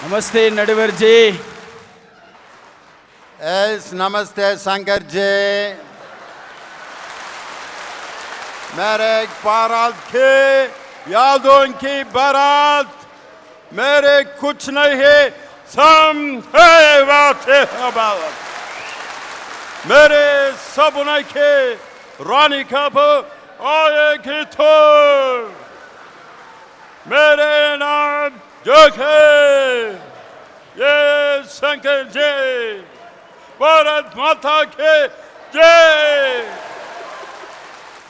नमस्ते नडवर जी। नमस्ते शंकर जी। मेरे बारात की यादों की बारात, मेरे कुछ नहीं है सम है बात है बात। मेरे सपने के रानी कब आएगी तो मेरे नाम जोखे ये शंकर जी, भारत माता के जय।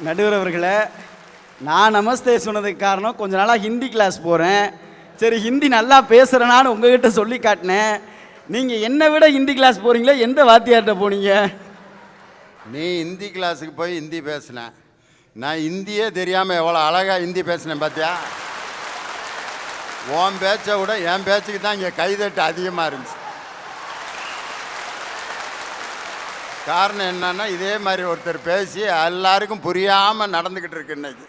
நடுவர் அவர்களே, நான் நமஸ்தே சொன்னதுக்கு காரணம் கொஞ்ச நாளாக ஹிந்தி கிளாஸ் போகிறேன். சரி, ஹிந்தி நல்லா பேசுகிறேனான்னு உங்ககிட்ட சொல்லி காட்டினேன். நீங்கள் என்னை விட ஹிந்தி கிளாஸ் போகிறீங்களே, எந்த வாத்தியார்கிட்ட போனீங்க? நீ ஹிந்தி கிளாஸுக்கு போய் ஹிந்தி பேசினேன், நான் ஹிந்தியே தெரியாமல் எவ்வளோ அழகாக ஹிந்தி பேசினேன் பார்த்தியா? உன் பேச்சை விட என் பேச்சுக்கு தான் இங்கே கைதட்டு அதிகமாக இருந்துச்சு. காரணம் என்னன்னா, இதே மாதிரி ஒருத்தர் பேசி எல்லாருக்கும் புரியாமல் நடந்துக்கிட்டு இருக்கு இன்னைக்கு,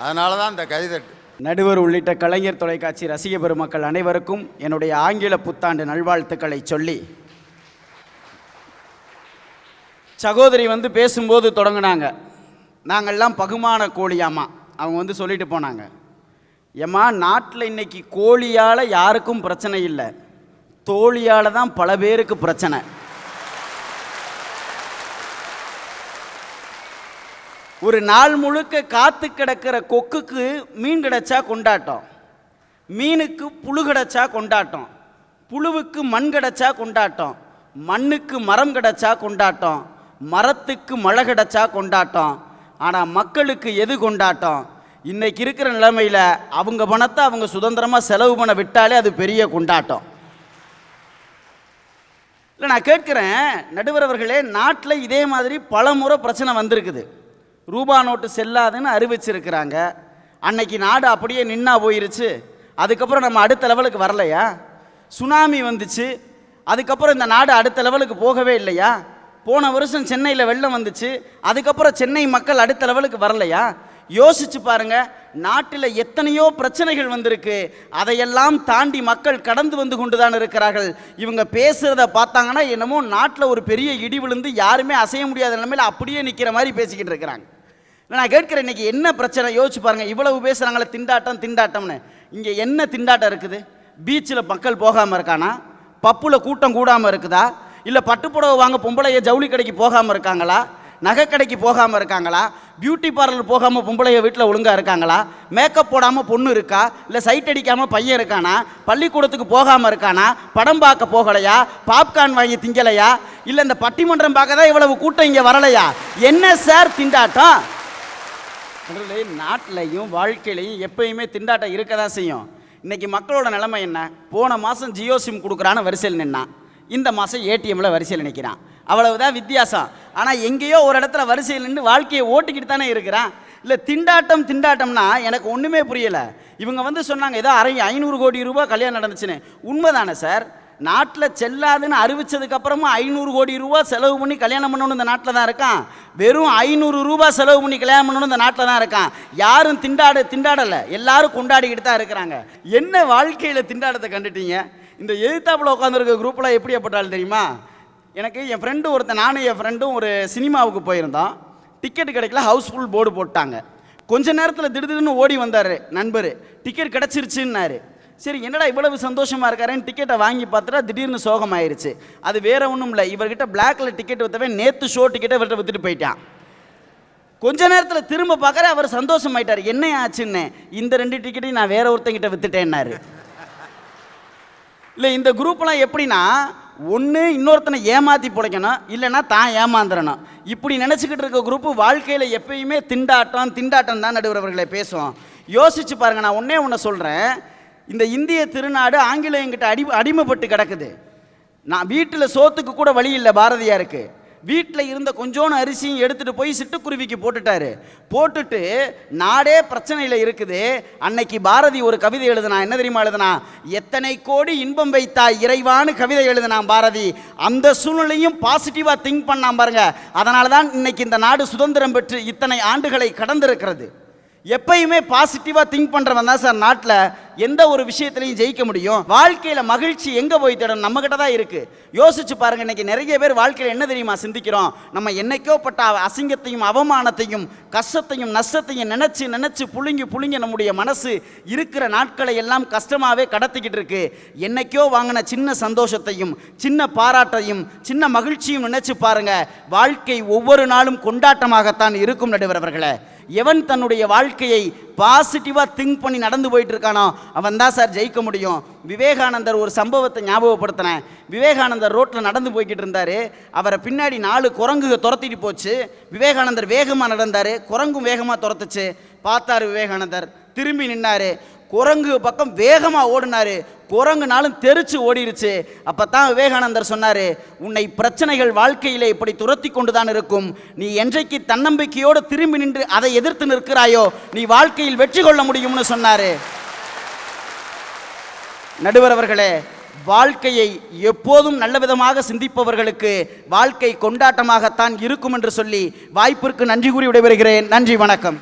அதனால தான் இந்த கைதட்டு. நடுவர் உள்ளிட்ட கலைஞர் தொலைக்காட்சி ரசிக பெருமக்கள் அனைவருக்கும் என்னுடைய ஆங்கில புத்தாண்டு நல்வாழ்த்துக்களை சொல்லி, சகோதரி பேசும்போது தொடங்கினாங்க, நாங்கள்லாம் பகுமான கோழியாமா. அவங்க சொல்லிட்டு போனாங்க, ஏம்மா நாட்டில் இன்னைக்கு கோழியால் யாருக்கும் பிரச்சனை இல்லை, தோழியால் தான் பல பேருக்கு பிரச்சனை. ஒரு நாள் முழுக்க காத்து கிடக்கிற கொக்குக்கு மீன் கிடைச்சா கொண்டாட்டம், மீனுக்கு புழு கிடைச்சா கொண்டாட்டம், புழுவுக்கு மண் கிடைச்சா கொண்டாட்டம், மண்ணுக்கு மரம் கிடைச்சா கொண்டாட்டம், மரத்துக்கு மழை கிடைச்சா கொண்டாட்டம். ஆனால் மக்களுக்கு எது கொண்டாட்டம்? இன்னைக்கு இருக்கிற நிலைமையில் அவங்க பணத்தை அவங்க சுதந்திரமாக செலவு பண்ண விட்டாலே அது பெரிய கொண்டாட்டம். இல்லை, நான் கேட்குறேன் நடுவர் அவர்களே, நாட்டில் இதே மாதிரி பல முறை பிரச்சனை வந்திருக்குது. ரூபா நோட்டு செல்லாதுன்னு அறிவிச்சிருக்கிறாங்க. அன்னைக்கு நாடு அப்படியே நின்னா போயிருச்சு. அதுக்கப்புறம் நம்ம அடுத்த லெவலுக்கு வரலையா? சுனாமி வந்துச்சு, அதுக்கப்புறம் இந்த நாடு அடுத்த லெவலுக்கு போகவே இல்லையா? போன வருஷம் சென்னையில் வெள்ளம் வந்துச்சு, அதுக்கப்புறம் சென்னை மக்கள் அடுத்த லெவலுக்கு வரலையா? யோசிச்சு பாருங்க, நாட்டில் எத்தனையோ பிரச்சனைகள் வந்திருக்கு, அதையெல்லாம் தாண்டி மக்கள் கடந்து வந்து கொண்டு தான் இருக்கிறார்கள். இவங்க பேசுகிறத பார்த்தாங்கன்னா என்னமோ நாட்டில் ஒரு பெரிய இடி விழுந்து யாருமே அசைய முடியாத நிலைமையில் அப்படியே நிற்கிற மாதிரி பேசிக்கிட்டு இருக்கிறாங்க. நான் கேட்குறேன், இன்னைக்கு என்ன பிரச்சனை யோசிச்சு பாருங்க. இவ்வளவு பேசுகிறாங்களே திண்டாட்டம் திண்டாட்டம்னு, இங்கே என்ன திண்டாட்டம் இருக்குது? பீச்சில் மக்கள் போகாமல் இருக்கானா? பப்புல கூட்டம் கூடாமல் இருக்குதா? இல்லை பட்டுப்புடவை வாங்க பொம்பளைய ஜவுளி கடைக்கு போகாமல் இருக்காங்களா? நகை கடைக்கு போகாமல் இருக்காங்களா? பியூட்டி பார்லர் போகாமல் பொம்பளைய வீட்டில் ஒழுங்காக இருக்காங்களா? மேக்கப் போடாமல் பொண்ணு இருக்கா? இல்லை சைட் அடிக்காமல் பையன் இருக்கானா? பள்ளிக்கூடத்துக்கு போகாமல் இருக்கானா? படம் பார்க்க போகலையா? பாப்கார்ன் வாங்கி திங்கலையா? இல்லை இந்த பட்டிமன்றம் பார்க்க தான் இவ்வளவு கூட்டம் இங்கே வரலையா? என்ன சார் திண்டாட்டம்? நாட்டிலையும் வாழ்க்கையிலையும் எப்பயுமே திண்டாட்டம் இருக்க தான் செய்யும். இன்றைக்கி மக்களோட நிலைமை என்ன? போன மாதம் ஜியோ சிம் கொடுக்குறான்னு வரிசையில் நின்னான், இந்த மாதம் ஏடிஎம்மில் வரிசையில் நிற்கிறான். அவ்வளவுதான் வித்தியாசம். ஆனால் எங்கேயோ ஒரு இடத்துல வரிசையில் நின்று வாழ்க்கையை ஓட்டிக்கிட்டு தானே இருக்கிறான். இல்லை திண்டாட்டம் திண்டாட்டம்னா எனக்கு ஒன்றுமே புரியலை. இவங்க சொன்னாங்க ஏதோ 500 கோடி ரூபாய் கல்யாணம் நடந்துச்சுன்னு. உண்மைதானே சார்? நாட்டில் செல்லாதுன்னு அறிவிச்சதுக்கப்புறமா 500 கோடி ரூபா செலவு பண்ணி கல்யாணம் பண்ணணும் இந்த நாட்டில் தான் இருக்கான். வெறும் 500 ரூபாய் செலவு பண்ணி கல்யாணம் பண்ணணும் இந்த நாட்டில் தான் இருக்கான். யாரும் திண்டாடலை, எல்லாரும் கொண்டாடிக்கிட்டு தான் இருக்கிறாங்க. என்ன வாழ்க்கையில் திண்டாட்டத்தை கண்டுட்டீங்க? இந்த எதிர்த்தாப்பில் உட்காந்துருக்க குரூப்பெலாம் எப்படி ஏற்பட்டாலும் தெரியுமா? எனக்கு என் ஃப்ரெண்டு ஒருத்தன், நானும் என் ஃப்ரெண்டும் ஒரு சினிமாவுக்கு போயிருந்தோம். டிக்கெட் கிடைக்கல, ஹவுஸ்ஃபுல் போர்டு போட்டாங்க. கொஞ்ச நேரத்தில் திடீர்னு ஓடி வந்தார் நண்பர், டிக்கெட் கிடச்சிருச்சுன்னாரு. சரி என்னடா இவ்வளவு சந்தோஷமாக இருக்காருன்னு டிக்கெட்டை வாங்கி பார்த்துட்டா திடீர்னு சோகமாயிருச்சு. அது வேற ஒன்றும் இல்லை, இவர்கிட்ட பிளாக்ல டிக்கெட் விற்றவன் நேற்று ஷோ டிக்கெட்டை இவர்கிட்ட விற்றுட்டு போயிட்டான். கொஞ்ச நேரத்தில் திரும்ப பார்க்குற அவர் சந்தோஷமாயிட்டார். என்ன ஆச்சுன்னு, இந்த 2 டிக்கெட்டையும் நான் வேற ஒருத்தங்கிட்ட விற்றுட்டேன்னாரு. இல்லை இந்த குரூப்லாம் எப்படின்னா, ஒன்று இன்னொருத்தனை ஏமாற்றி பிழைக்கணும், இல்லைன்னா தான் ஏமாந்துடணும். இப்படி நினச்சிக்கிட்டு இருக்க குரூப்பு வாழ்க்கையில் எப்பயுமே திண்டாட்டம் தான் நடுவர் அவர்களை பேசுவோம். யோசிச்சு பாருங்கள். நான் ஒன்றே சொல்கிறேன், இந்த இந்திய திருநாடு ஆங்கிலேயங்கிட்ட அடிமைப்பட்டு கிடக்குது. நான் வீட்டில் சோத்துக்கு கூட வழி இல்லை பாரதியாருக்கு. வீட்டில் இருந்த கொஞ்சோன்னு அரிசியும் எடுத்துகிட்டு போய் சிட்டுக்குருவிக்கு போட்டுட்டு நாடே பிரச்சனையில் இருக்குது. அன்னைக்கு பாரதி ஒரு கவிதை எழுதுனா, என்ன தெரியுமா எழுதுனா? எத்தனை கோடி இன்பம் வைத்தாய் இறைவான்னு கவிதை எழுதுனான் பாரதி. அந்த சூழ்நிலையும் பாசிட்டிவாக திங்க் பண்ணான் பாருங்க. அதனால தான் இன்னைக்கு இந்த நாடு சுதந்திரம் பெற்று இத்தனை ஆண்டுகளை கடந்திருக்கிறது. எப்பயுமே பாசிட்டிவாக திங்க் பண்ணுறவன் தான் சார் நாட்டில் எந்த ஒரு விஷயத்திலையும் ஜெயிக்க முடியும்? வாழ்க்கையில மகிழ்ச்சி எங்க போய் தேடணும்? நம்ம கிட்ட தான் இருக்கு. யோசிச்சு பாருங்க, இன்னைக்கு நிறைய பேர் வாழ்க்கையில என்ன தெரியுமா சிந்திக்கிறோம்? நம்ம என்னைக்கோ பட்ட அசிங்கத்தையும் அவமானத்தையும் கஷ்டத்தையும் நஷ்டத்தையும் நினைச்சு நினைச்சு புழுங்கி புழுங்கி நம்முடைய மனசு இருக்கிற நாட்களை எல்லாம் கஷ்டமாவே கடத்திக்கிட்டு இருக்கு. என்னைக்கோ வாங்கின சின்ன சந்தோஷத்தையும் சின்ன பாராட்டையும் சின்ன மகிழ்ச்சியும் நினைச்சு பாருங்க, வாழ்க்கை ஒவ்வொரு நாளும் கொண்டாட்டமாகத்தான் இருக்கும். நடுவர் அவர்களே, எவன் தன்னுடைய வாழ்க்கையை பாசிட்டிவா திங்க் பண்ணி நடந்து போயிட்டு இருக்கானோ அவன் தான் சார் ஜெயிக்க முடியும். விவேகானந்தர் ஒரு சம்பவத்தை ஞாபகப்படுத்தினேன். விவேகானந்தர் ரோட்டில் நடந்து போய்கிட்டு இருந்தாரு. அவரை பின்னாடி 4 குரங்கு துரத்திட்டு போச்சு. விவேகானந்தர் வேகமாக நடந்தார், குரங்கும் வேகமாக துரத்துச்சு. பார்த்தாரு விவேகானந்தர், திரும்பி நின்னாரு. குரங்கு பக்கம் வேகமாக ஓடினாரு. குரங்குனாலும் தெரிச்சு ஓடிருச்சு. அப்பதான் விவேகானந்தர் சொன்னாரு, உன்னை பிரச்சனைகள் வாழ்க்கையிலே இப்படி துரத்தி கொண்டுதான் இருக்கும். நீ என்றைக்கு தன்னம்பிக்கையோடு திரும்பி நின்று அதை எதிர்த்து நிற்கிறாயோ நீ வாழ்க்கையில் வெற்றி கொள்ள முடியும்னு சொன்னாரு. நடுவர் அவர்களே, வாழ்க்கையை எப்போதும் நல்ல விதமாக சிந்திப்பவர்களுக்கு வாழ்க்கை கொண்டாட்டமாகத்தான் இருக்கும் என்று சொல்லி வாய்ப்பிற்கு நன்றி கூறி விடைபெறுகிறேன். நன்றி, வணக்கம்.